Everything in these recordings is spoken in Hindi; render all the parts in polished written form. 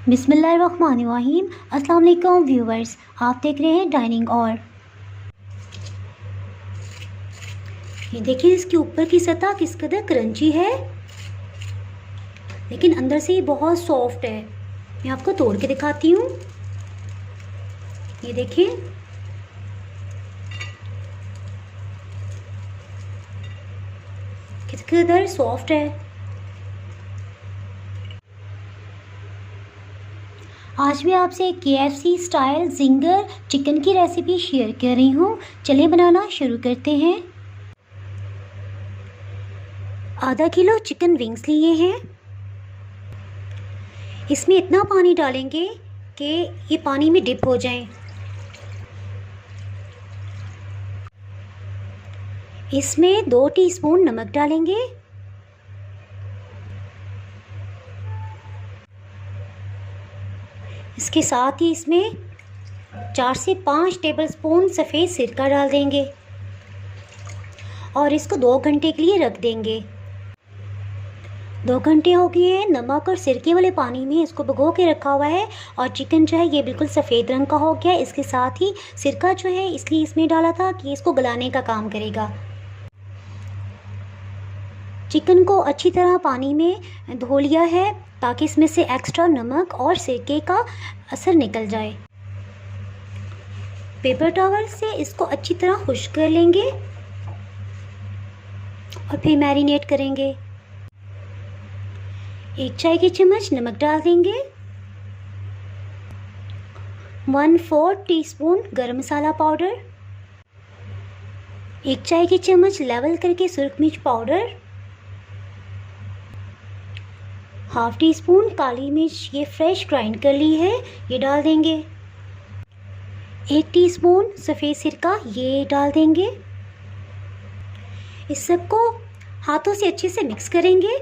बिस्मिल्लाहिर्रहमानिर्रहीम। अस्सलाम वालेकुम व्यूवर्स, आप देख रहे हैं डाइनिंग और ये देखिए इसके ऊपर की सतह किस कदर क्रंची है, लेकिन अंदर से ये बहुत सॉफ्ट है। मैं आपको तोड़ के दिखाती हूँ। ये देखिए किस कदर सॉफ्ट है। आज मैं आपसे KFC स्टाइल जिंगर चिकन की रेसिपी शेयर कर रही हूँ। चलिए बनाना शुरू करते हैं। आधा किलो चिकन विंग्स लिए हैं। इसमें इतना पानी डालेंगे कि ये पानी में डिप हो जाएं। इसमें 2 टीस्पून नमक डालेंगे। इसके साथ ही इसमें 4 से 5 टेबलस्पून सफ़ेद सिरका डाल देंगे और इसको 2 घंटे के लिए रख देंगे। 2 घंटे हो गए हैं। नमक और सिरके वाले पानी में इसको भिगो के रखा हुआ है और चिकन जो है ये बिल्कुल सफ़ेद रंग का हो गया है। इसके साथ ही सिरका जो है इसलिए इसमें डाला था कि इसको गलाने का काम करेगा। चिकन को अच्छी तरह पानी में धो लिया है ताकि इसमें से एक्स्ट्रा नमक और सिरके का असर निकल जाए। पेपर टॉवल से इसको अच्छी तरह खुश्क कर लेंगे और फिर मैरिनेट करेंगे। 1 चाय की चम्मच नमक डाल देंगे। 1/4 टीस्पून गरम मसाला पाउडर, 1 चाय की चम्मच लेवल करके सुरख मिर्च पाउडर, 1/2 टीस्पून काली मिर्च ये फ्रेश ग्राइंड कर ली है, ये डाल देंगे। 1 टीस्पून सफ़ेद सिरका ये डाल देंगे। इस सब को हाथों से अच्छे से मिक्स करेंगे।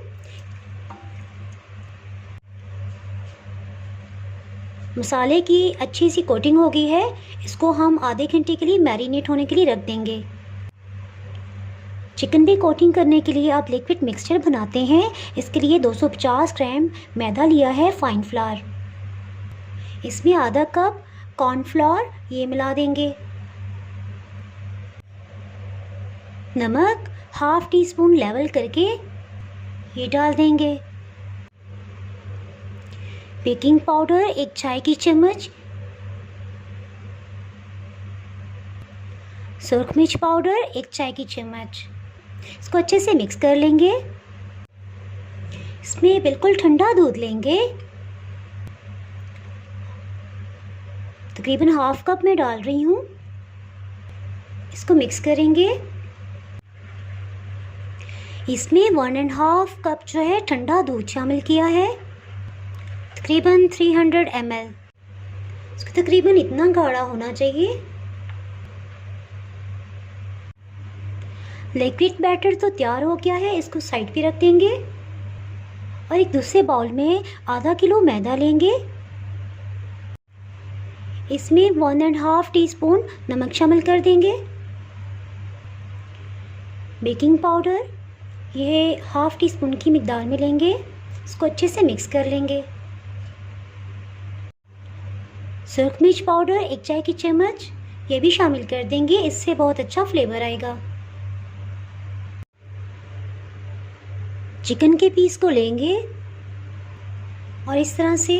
मसाले की अच्छी सी कोटिंग हो गई है। इसको हम आधे घंटे के लिए मैरिनेट होने के लिए रख देंगे। चिकन भी कोटिंग करने के लिए आप लिक्विड मिक्सचर बनाते हैं। इसके लिए 250 ग्राम मैदा लिया है फाइन फ्लावर। इसमें आधा कप कॉर्नफ्लोर ये मिला देंगे। नमक 1/2 टीस्पून लेवल करके ये डाल देंगे। बेकिंग पाउडर 1 चाय की चम्मच, सुरख मिर्च पाउडर 1 चाय की चम्मच। इसको अच्छे से मिक्स कर लेंगे। इसमें बिल्कुल ठंडा दूध लेंगे। तकरीबन 1/2 कप मैं डाल रही हूँ। इसको मिक्स करेंगे। इसमें 1.5 कप जो है ठंडा दूध शामिल किया है, तकरीबन 300 ml। इसको तकरीबन इतना गाढ़ा होना चाहिए। लिक्विड बैटर तो तैयार हो गया है। इसको साइड पे रख देंगे और एक दूसरे बाउल में आधा किलो मैदा लेंगे। इसमें 1.5 टीस्पून नमक शामिल कर देंगे। बेकिंग पाउडर ये 1/2 टीस्पून की मिकदार में लेंगे। इसको अच्छे से मिक्स कर लेंगे। सुरख मिर्च पाउडर 1 चाय की चम्मच ये भी शामिल कर देंगे। इससे बहुत अच्छा फ्लेवर आएगा। चिकन के पीस को लेंगे और इस तरह से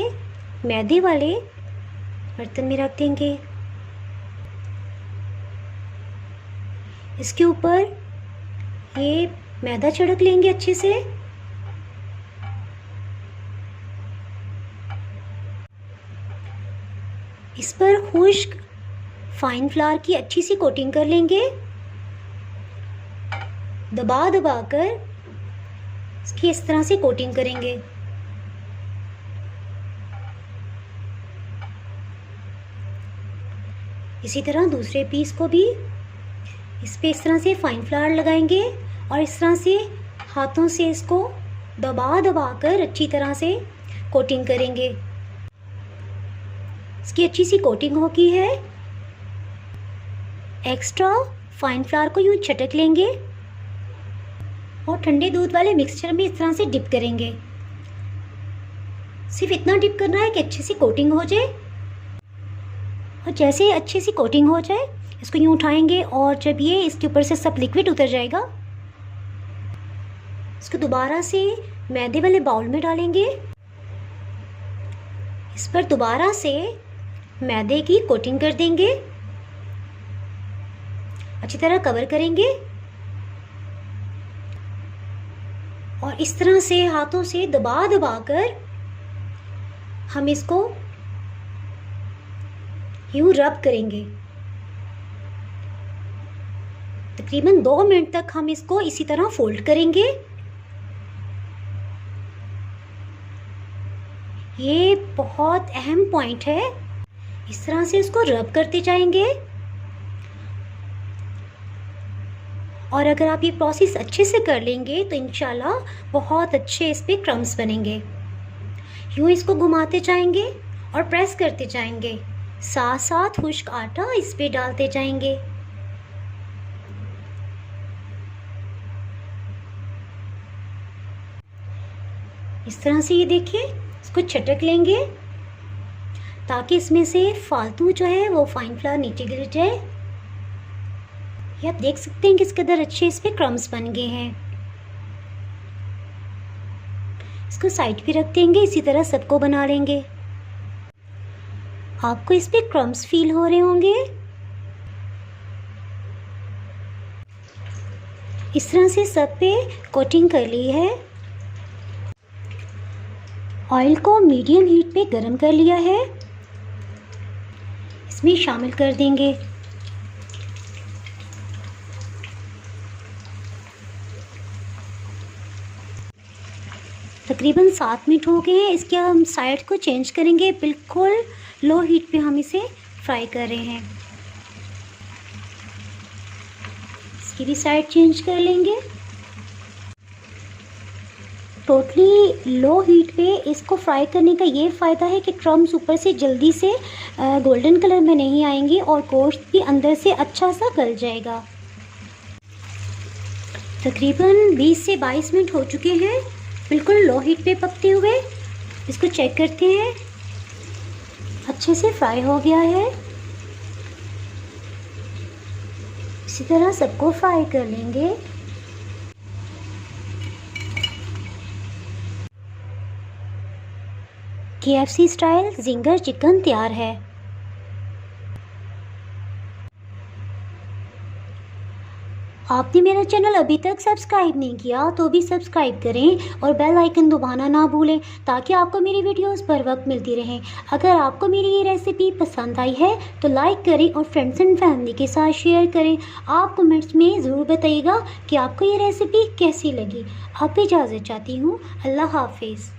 मैदे वाले बर्तन में रख देंगे। इसके ऊपर ये मैदा छिड़क लेंगे अच्छे से। इस पर खुश्क फाइन फ्लावर की अच्छी सी कोटिंग कर लेंगे। दबा दबा कर इसकी इस तरह से कोटिंग करेंगे। इसी तरह दूसरे पीस को भी इस पे इस तरह से फाइन फ्लावर लगाएंगे और इस तरह से हाथों से इसको दबा दबा कर अच्छी तरह से कोटिंग करेंगे। इसकी अच्छी सी कोटिंग हो गई है। एक्स्ट्रा फाइन फ्लावर को यूँ छटक लेंगे और ठंडे दूध वाले मिक्सचर में इस तरह से डिप करेंगे। सिर्फ इतना डिप करना है कि अच्छी सी कोटिंग हो जाए। और जैसे ही अच्छी सी कोटिंग हो जाए इसको यूँ उठाएंगे और जब ये इसके ऊपर से सब लिक्विड उतर जाएगा इसको दोबारा से मैदे वाले बाउल में डालेंगे। इस पर दोबारा से मैदे की कोटिंग कर देंगे, अच्छी तरह कवर करेंगे और इस तरह से हाथों से दबा दबा कर हम इसको यूं रब करेंगे। तकरीबन 2 मिनट तक हम इसको इसी तरह फोल्ड करेंगे। ये बहुत अहम पॉइंट है, इस तरह से इसको रब करते जाएंगे और अगर आप ये प्रोसेस अच्छे से कर लेंगे तो इंशाल्लाह बहुत अच्छे इस पे क्रम्स बनेंगे। यूँ इसको घुमाते जाएंगे और प्रेस करते जाएंगे, साथ साथ खुश्क आटा इस पे डालते जाएंगे। इस तरह से ये देखिए, इसको छटक लेंगे ताकि इसमें से फालतू जो है वो फाइन फ्लावर नीचे गिर जाए। ये आप देख सकते हैं किस कदर अच्छे इस पे क्रम्स बन गए हैं। इसको साइड पे रख देंगे, इसी तरह सबको बना लेंगे। आपको इस पे क्रम्स फील हो रहे होंगे। इस तरह से सब पे कोटिंग कर ली है। ऑयल को मीडियम हीट पे गरम कर लिया है, इसमें शामिल कर देंगे। तकरीबन 7 मिनट हो गए हैं। इसके हम साइड को चेंज करेंगे, बिल्कुल लो हीट पे हम इसे फ्राई कर रहे हैं। इसकी भी साइड चेंज कर लेंगे। टोटली लो हीट पे इसको फ्राई करने का ये फ़ायदा है कि क्रम्स ऊपर से जल्दी से गोल्डन कलर में नहीं आएंगे और गोश्त भी अंदर से अच्छा सा गल जाएगा। तकरीबन 20 से 22 मिनट हो चुके हैं बिल्कुल लो हीट पे पकते हुए। इसको चेक करते हैं, अच्छे से फ्राई हो गया है। इसी तरह सबको फ्राई कर लेंगे। KFC स्टाइल जिंगर चिकन तैयार है। आपने मेरा चैनल अभी तक सब्सक्राइब नहीं किया तो भी सब्सक्राइब करें और बेल आइकन दबाना ना भूलें ताकि आपको मेरी वीडियोस बर वक्त मिलती रहें। अगर आपको मेरी ये रेसिपी पसंद आई है तो लाइक करें और फ्रेंड्स एंड फैमिली के साथ शेयर करें। आप कमेंट्स में ज़रूर बताइएगा कि आपको ये रेसिपी कैसी लगी। आप इजाज़त चाहती हूँ। अल्लाह हाफिज़।